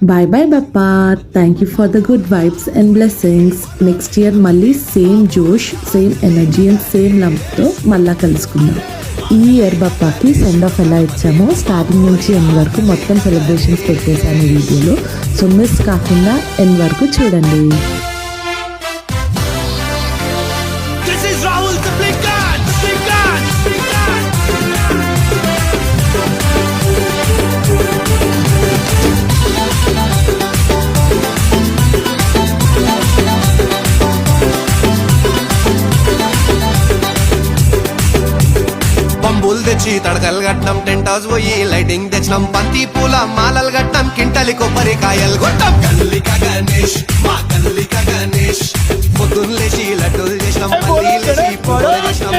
Bye bye Bappa. Thank you for the good vibes and blessings. Next year మళ్ళీ same జోష్, same energy and same లంప్తో మళ్ళా కలుసుకుందాం. ఈ ఇయర్ బప్పాకి సెండ్ ఆఫ్ ఎలా ఇచ్చామో స్టార్టింగ్ నుంచి ఎండ్ వరకు మొత్తం సెలబ్రేషన్స్ పెట్టేశాను ఈ వీడియోలో. సో మిస్ కాకుండా ఎండ్ వరకు చూడండి. పంబులు తెచ్చి తడకలు కట్టినాం, టెంట్ హౌస్ పోయి లైటింగ్ తెచ్చినాం, బంతి పూల మాలలు కట్టినాం, కింటలి కొబ్బరికాయలు కొట్టాం. కల్లిక గణేష్, మా కల్లిక గణేష్, పొద్దున్న లేచి లడ్డూలు చేసినాం, పల్లీలు చేసి పొడలు చేసినాం.